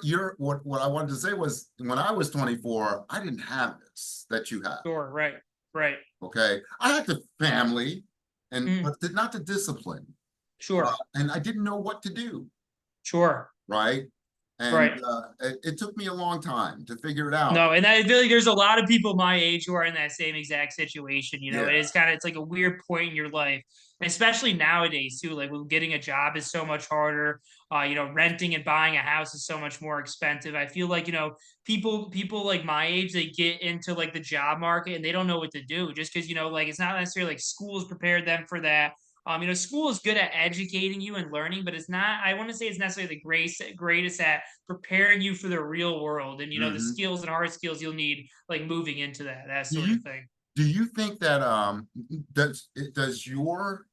you're what I wanted to say was when I was 24, I didn't have this that you have. Sure, right, right. Okay. I had the family Mm, but not the discipline. sure, And I didn't know what to do. sure, Right. And right. it took me a long time to figure it out. No, and I feel like there's a lot of people my age who are in that same exact situation. Yeah. It's like a weird point in your life, and especially nowadays too. Like getting a job is so much harder. Renting and buying a house is so much more expensive. I feel like people like my age they get into like the job market and they don't know what to do just because like it's not necessarily like schools prepared them for that. School is good at educating you and learning, but it's not. I want to say it's necessarily the greatest at preparing you for the real world and the Hmm. skills and hard skills you'll need like moving into that Do sort you of thing. do you think that does your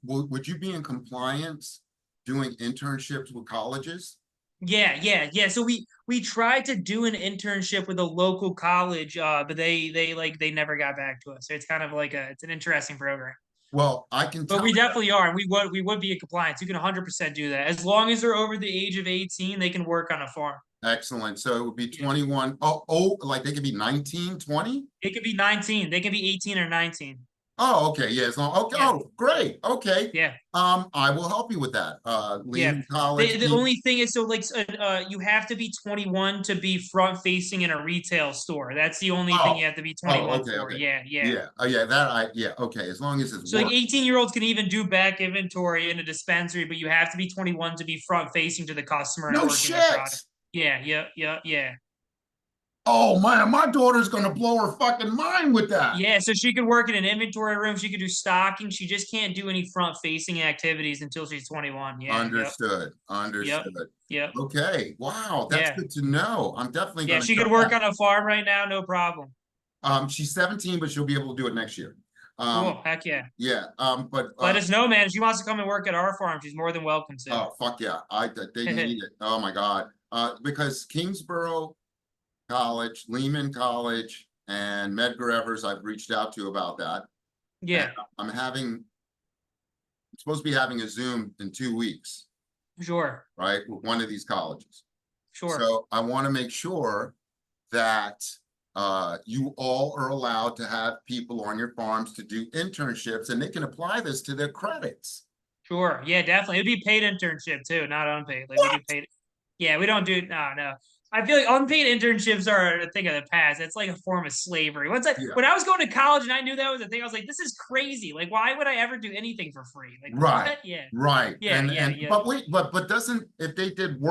would you be in compliance doing internships with colleges? Yeah, yeah, yeah. So We tried to do an internship with a local college, but they never got back to us. So it's kind of like it's an interesting program. Well, I can But tell we you. definitely are. We would be in compliance. You can 100% do that. As long as they're over the age of 18, they can work on a farm. Excellent. So it would be Yeah. 21. Oh, like they could be 19, 20? It could be 19. They can be 18 or 19. Oh, okay. Yeah, as long, okay. Yeah. Oh, great. Okay. Yeah. I will help you with that. Yeah. Lehman College. The only thing is, so like, you have to be 21 to be front facing in a retail store. That's the only thing Oh, you have to be oh, 21 okay, for. okay. Yeah. Yeah. Yeah. Oh, yeah. That yeah. Okay. As long as it's So like work. 18-year-olds can even do back inventory in a dispensary, but you have to be 21 to be front facing to the customer and No working the product. shit. Yeah. Yeah. Yeah. Yeah. Oh man, my daughter's gonna blow her fucking mind with that. Yeah, so she could work in an inventory room. She could do stocking. She just can't do any front facing activities until she's 21. Yeah, yep, Understood. yep, Understood. yep, Okay. Wow, that's yeah, good to know. I'm definitely yeah. gonna She try could work that. on a farm right now, no problem. She's 17, but she'll be able to do it next year. Cool, heck yeah. Yeah. But Let us know, man. If she wants to come and work at our farm, she's more than welcome to. oh fuck yeah, they need it. Oh my God. Because Kingsborough College, Lehman College, and Medgar Evers, I've reached out to about that. And Yeah, I'm supposed to be having a Zoom in 2 weeks, sure, right, with one of these colleges. sure, So I want to make sure that you all are allowed to have people on your farms to do internships, and they can apply this to their credits. sure. Yeah, definitely. It'd be paid internship too, not unpaid. Like we do What? paid. Yeah, we don't do no, no. I feel like unpaid internships are a thing of the past. It's like a form of slavery. Once I Yeah. when I was going to college and I knew that was a thing, I was like, this is crazy. Like, why would I ever do anything for free? Like, Right. what? Yeah, Right. yeah, yeah, And yeah, but wait, but doesn't, if they did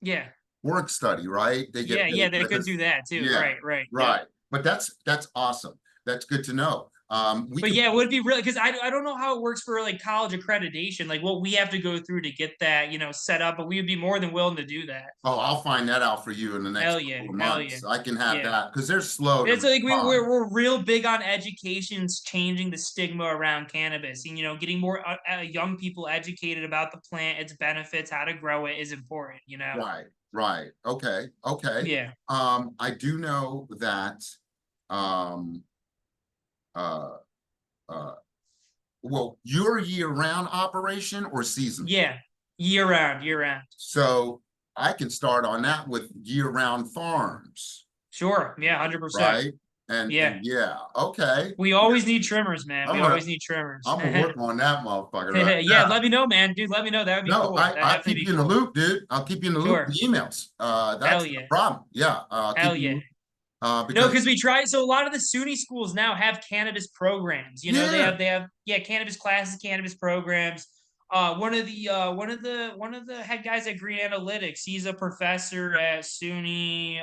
yeah, work study, right? They yeah, get yeah. paid They could do because that too. yeah, Right, right. Yep. right. But that's awesome. That's good to know. We But could yeah, it would be really because I don't know how it works for like college accreditation, like what we have to go through to get that, set up. But we would be more than willing to do that. oh, I'll find that out for you in the next Hell yeah, couple of hell yeah, months. I can have yeah. that because they're slow to It's like respond. we're real big on education's changing the stigma around cannabis, and getting more young people educated about the plant, its benefits, how to grow it is important. Right, right. Okay, okay. Yeah, I do know that um uh uh well, you're a year-round operation or seasonal? yeah, year round, year round. So I can start on that with year-round farms, Sure, yeah, 100%. right? And Yeah, yeah, okay. we always need trimmers, man. We I'm gonna always need trimmers. I'm gonna work on that motherfucker right Yeah, now. let me know, man, dude. Let me know. That would be No, cool. That'd I'll definitely keep be you in the cool. loop, dude. I'll keep you in the loop in Sure, the emails. hell That's no yeah, problem. Yeah, I'll keep hell you in the yeah. loop. No, Because because we tried. So a lot of the SUNY schools now have cannabis programs. They yeah, have yeah, cannabis classes, cannabis programs. One of the head guys at Green Analytics, he's a professor at SUNY.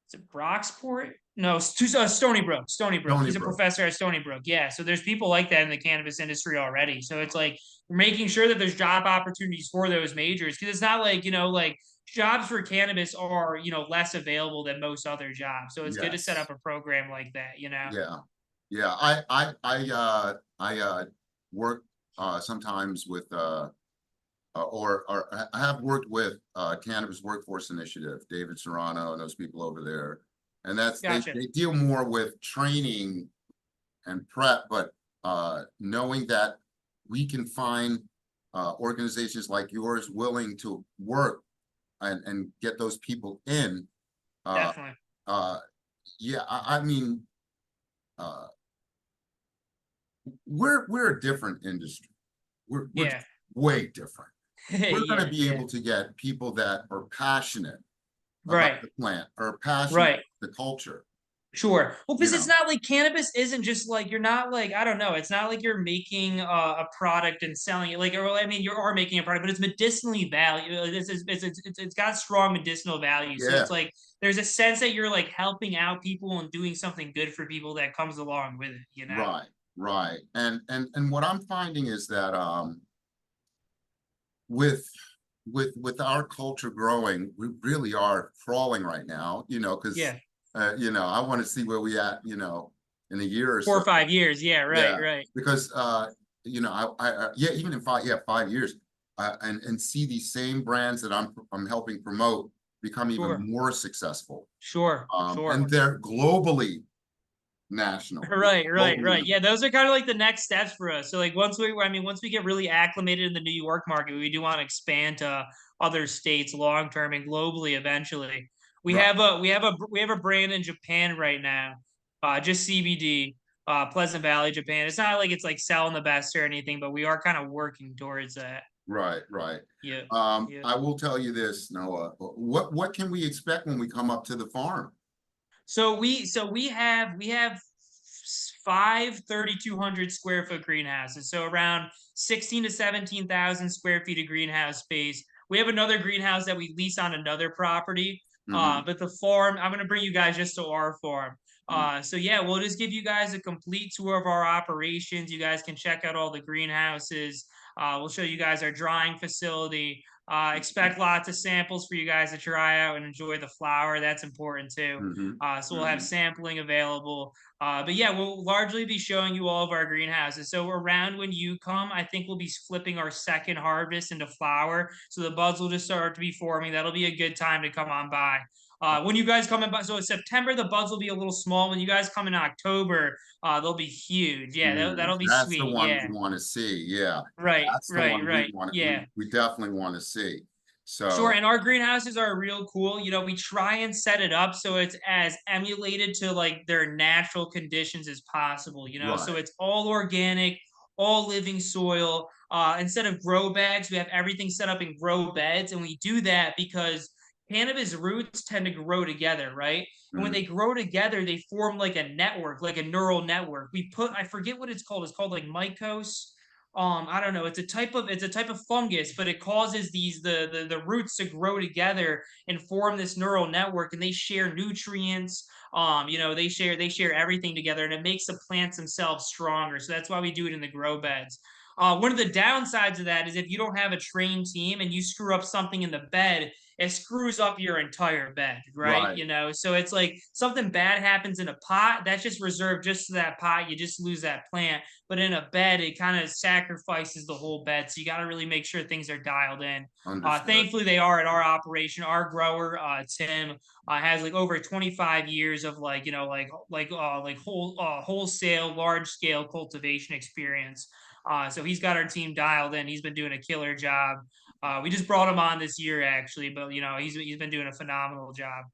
Is it Brocksport? No, Stony Brook. Stony Brook. Stony He's a Brook. professor at Stony Brook. Yeah. So there's people like that in the cannabis industry already. So it's like we're making sure that there's job opportunities for those majors because it's not like, like jobs for cannabis are, less available than most other jobs. So it's good to set Yes. up a program like that. Yeah. Yeah. I work sometimes with or I have worked with Cannabis Workforce Initiative, David Serrano and those people over there. And that's Gotcha. they deal more with training and prep, but knowing that we can find organizations like yours willing to work and get those people in. Uh, Definitely. uh, yeah, I mean, uh, we're a different industry. We're Yeah. way different. We're going to Yeah. be Yeah. able to get people that are passionate about Right. the plant or passionate Right. about the culture. Sure. Well, You because it's know, not like cannabis isn't just like you're not like I don't know. It's not like you're making a product and selling it. Like, or I mean, you are making a product, but it's medicinally valued. It's got strong medicinal value. So yeah, it's like there's a sense that you're like helping out people and doing something good for people that comes along with it. right, right. And what I'm finding is that with with our culture growing, we really are crawling right now, because Yeah. I want to see where we at, in a year or Four so. or 5 years. Yeah. Right. Yeah, Right. because yeah, even in 5 years. and see these same brands that I'm helping promote become even Sure. more successful. Sure. And Sure. they're globally national. Right, right, Globally. right. Yeah, those are kind of like the next steps for us. So like I mean, once we get really acclimated in the New York market, we do want to expand to other states long term and globally eventually. Right. We have a brand in Japan right now, just CBD, Pleasant Valley, Japan. It's not like it's like selling the best or anything, but we are kind of working towards that. Right, right. Yeah, yeah. I will tell you this, Noah. What can we expect when we come up to the farm? We have five 3,200 square foot greenhouses. So around 16 to 17,000 square feet of greenhouse space. We have another greenhouse that we lease on another property. Hmm. But the farm, I'm gonna bring you guys just to our farm. Hmm. So yeah, we'll just give you guys a complete tour of our operations. You guys can check out all the greenhouses. We'll show you guys our drying facility. Expect lots of samples for you guys to try out and enjoy the flower. That's important too. Hmm. So we'll have Hmm. sampling available. But yeah, we'll largely be showing you all of our greenhouses. So around when you come, I think we'll be flipping our second harvest into flower. So the buds will just start to be forming. That'll be a good time to come on by. When you guys come in, so in September the buds will be a little small. When you guys come in October, they'll be huge. Yeah, that'll be That's the sweet. one we Yeah, want to see. Yeah, right, that's the right, one we right. want. Yeah. We definitely want to see. Sure, So, and our greenhouses are real cool. You know, we try and set it up so it's as emulated to like their natural conditions as possible, you know. So right. it's all organic, all living soil. Instead of grow bags, we have everything set up in grow beds, and we do that because cannabis roots tend to grow together, right? And when they Mm. grow together, they form like a network, like a neural network. I forget what it's called. It's called like mycos. I don't know. It's a type of fungus, but it causes the roots to grow together and form this neural network, and they share nutrients. You know, they share everything together, and it makes the plants themselves stronger. So that's why we do it in the grow beds. One of the downsides of that is if you don't have a trained team and you screw up something in the bed, it screws up your entire bed, right? Right. You know, so it's like something bad happens in a pot, that's just reserved just to that pot. You just lose that plant. But in a bed, it kind of sacrifices the whole bed. So you got to really make sure things are dialed in. Understood. Thankfully, they are at our operation. Our grower, Tim, has like over 25 years of like, you know, wholesale, large scale cultivation experience. So he's got our team dialed in. He's been doing a killer job. We just brought him on this year actually, but you know he's been doing a phenomenal job.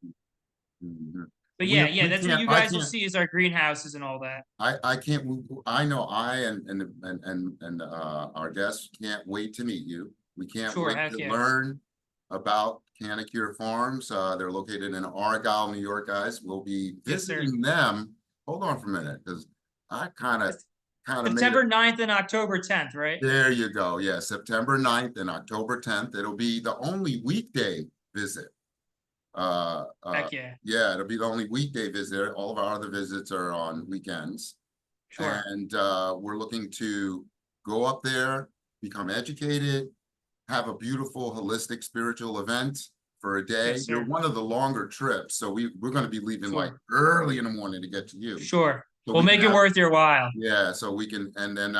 Mhm. But yeah, yeah, We that's what can't. you I guys will can't. see is our greenhouses and all that. I can't. I know. I and our guests can't wait to meet you. We can't Sure, wait heck to yeah. learn about Cannacure Farms. They're located in Argyle, New York, guys. We'll be Yes, sir. visiting them. Hold on for a minute, because I kind of made it. September 9th and October 10th, right? There you go. Yeah, September 9th and October 10th. It'll be the only weekday visit. Uh, uh, Heck yeah. yeah, it'll be the only weekday visit. All of our other visits are on weekends. Sure. And we're looking to go up there, become educated, have a beautiful, holistic, spiritual event for a day. Yes, You're sir. one of the longer trips, so we're going to be leaving like Sure. early in the morning to get to you. Sure. So We'll we can make it have, worth your while. yeah, so we can, and then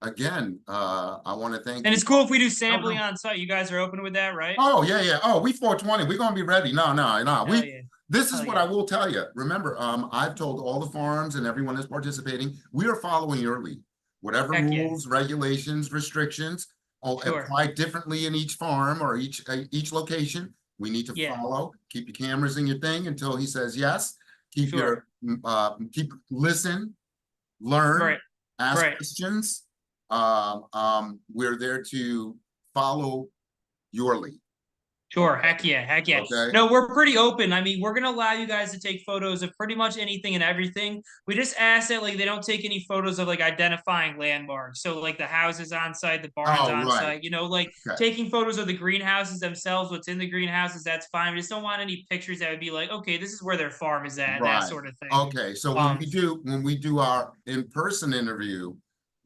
again, I want to thank And you. it's cool if we do No, sampling no. on site. You guys are open with that, right? Oh, yeah, yeah. Oh, we 420. We're gonna be ready. No, no, no. Hell yeah. This is Hell what I yeah. will tell you. Remember, I've told all the farms and everyone that's participating, we are following your lead. Whatever Heck yeah. rules, regulations, restrictions, all Sure. apply differently in each farm or each location. We need to Yeah. follow. Keep your cameras in your thing until he says yes. Keep Sure. your listen, learn, Right. ask Right. questions. We're there to follow your lead. Sure. Heck yeah. Heck yeah. Okay. No, we're pretty open. I mean, we're gonna allow you guys to take photos of pretty much anything and everything. We just ask that like they don't take any photos of like identifying landmarks. So like the houses on site, the barns Oh, on right. site, you know, like Okay. taking photos of the greenhouses themselves, what's in the greenhouses, that's fine. We just don't want any pictures that would be like, okay, this is where their farm is at, that Right. sort of thing. Okay. So Um, when we do our in-person interview,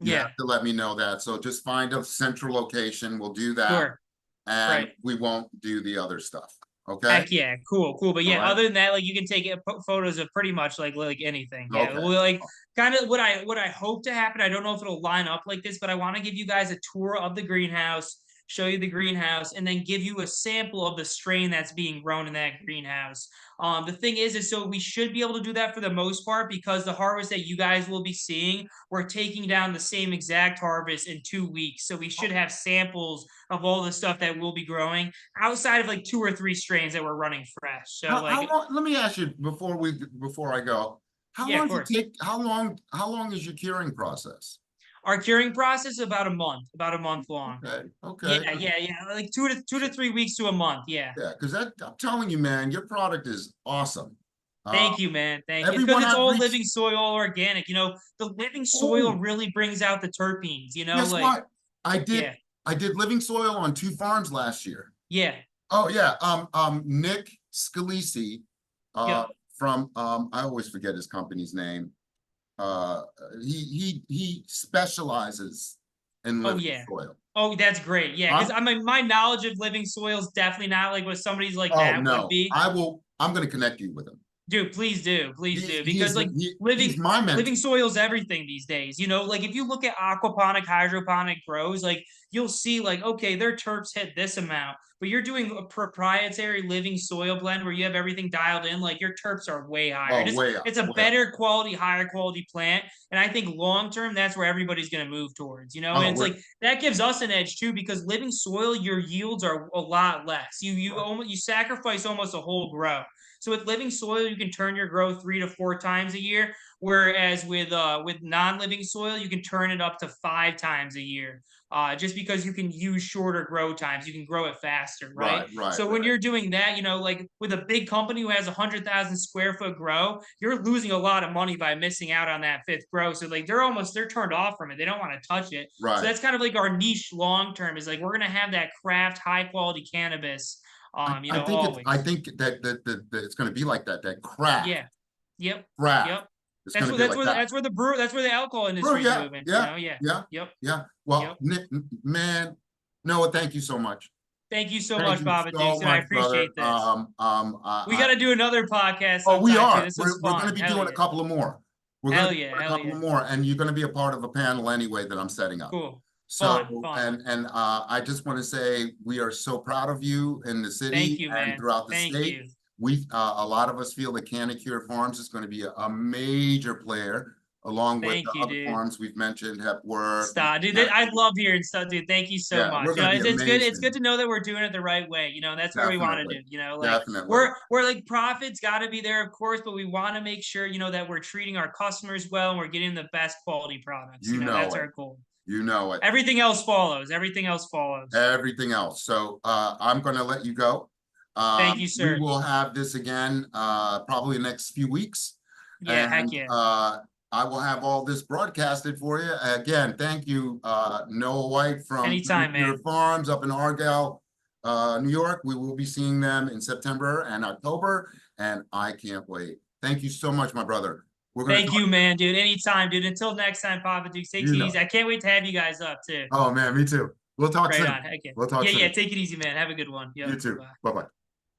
you yeah, have to let me know that. So just find a central location. We'll do that, sure. and Right. we won't do the other stuff. Okay. Heck yeah, cool, cool. But All yeah, right. other than that, like you can take photos of pretty much like anything. Yeah, Okay. well, like kind of what I hope to happen. I don't know if it'll line up like this, but I want to give you guys a tour of the greenhouse, show you the greenhouse, and then give you a sample of the strain that's being grown in that greenhouse. The thing is so we should be able to do that for the most part, because the harvest that you guys will be seeing, we're taking down the same exact harvest in 2 weeks. So we should have samples of all the stuff that we'll be growing outside of like 2 or 3 strains that we're running fresh. So How like, long, let me ask you before I go, how yeah, long of does it course. take, how long is your curing process? Our curing process is about a month long. Okay, okay. Yeah. Like 2 to 3 weeks to a month. Yeah. Yeah, because that, I'm telling you, man, your product is awesome. Uh, Thank you, man. Thank you. It's because everyone it's I've all reached, living soil, all organic. The living soil oh, really brings out the terpenes, guess like, what? I did, yeah, I did living soil on 2 farms last year. yeah, Oh yeah, Nick Scalisi, uh, yep. from, I always forget his company's name. Uh, he specializes in Oh, living yeah. soil. Oh, that's great. Yeah. Because I'm, I mean, my knowledge of living soil is definitely not like what somebody's like oh that would no, be. I'm going to connect you with him. Dude, please do, please He's, do, he because is, like he's living my living mentor. soil is everything these days. Like if you look at aquaponic, hydroponic grows, like you'll see like, okay, their terps hit this amount, but you're doing a proprietary living soil blend where you have everything dialed in, like your terps are way higher. Oh, way up, It's a way up. better quality, higher quality plant, and I think long term that's where everybody's going to move towards. And Oh, it's like that gives us an edge too, because living soil, your yields are a lot less. You sacrifice almost a whole grow. So with living soil, you can turn your grow 3 to 4 times a year, whereas with non-living soil, you can turn it up to 5 times a year. Just because you can use shorter grow times, you can grow it faster, right? right, So when right, you're doing that, like with a big company who has 100,000 square foot grow, you're losing a lot of money by missing out on that fifth grow. So like they're turned off from it. They don't want to touch it. So right. that's kind of like our niche long term, is like we're gonna have that craft high quality cannabis. I Always. think that it's going to be like that. That craft, Yeah. Yep. craft. Yep. It's That's going to what be that's like where that. that's where the alcohol Oh industry is yeah, moving. yeah, Yeah. yeah, Yep. yeah, yeah. Well, Yep. Nick, man, Noah, thank you so much. Thank you so Thank much, you Baba so Dukes, and I much, brother. appreciate this. We got to do another podcast Oh, we sometime too. are. This was We're going to fun. be Hell doing a yeah. couple of more. We're going to Hell be yeah. doing a Hell couple yeah. of more, and you're going to be a part of a panel anyway that I'm setting up. Cool. Fun. So, Fun. I just want to say we are so proud of you in the Thank city you, and man. throughout the Thank state. you. A lot of us feel that Cannacure Farms is going to be a major player, along with the Thank you, other dude. farms we've mentioned, Hepworth. Stop, dude. I love hearing stuff, dude. Thank you so Yeah, much. we're going to be It's good. It's good amazing. to know that we're doing it the right way. That's what we want to Definitely, do. Like definitely. we're like profits got to be there, of course, but we want to make sure that we're treating our customers well and we're getting the best quality products. You know That's it. our goal. You know it. Everything else follows. Everything else follows. Everything else. So I'm going to let you go. Thank you, We sir. will have this again probably the next few weeks. Yeah, heck And yeah. I will have all this broadcasted for you. Again, thank you, Noah White from Anytime, Your man. Farms up in Argyle, New York. We will be seeing them in September and October, and I can't wait. Thank you so much, my brother. We're going to Thank talk. you, man, dude. Anytime, dude. Until next time, Papa Duke. Take You it know. easy. I can't wait to have you guys up too. Oh, man, me too. We'll talk Right soon. on. Heck yeah. We'll talk Yeah, yeah. soon. Take it easy, man. Have a good one. You Yep. too. Bye. Bye-bye.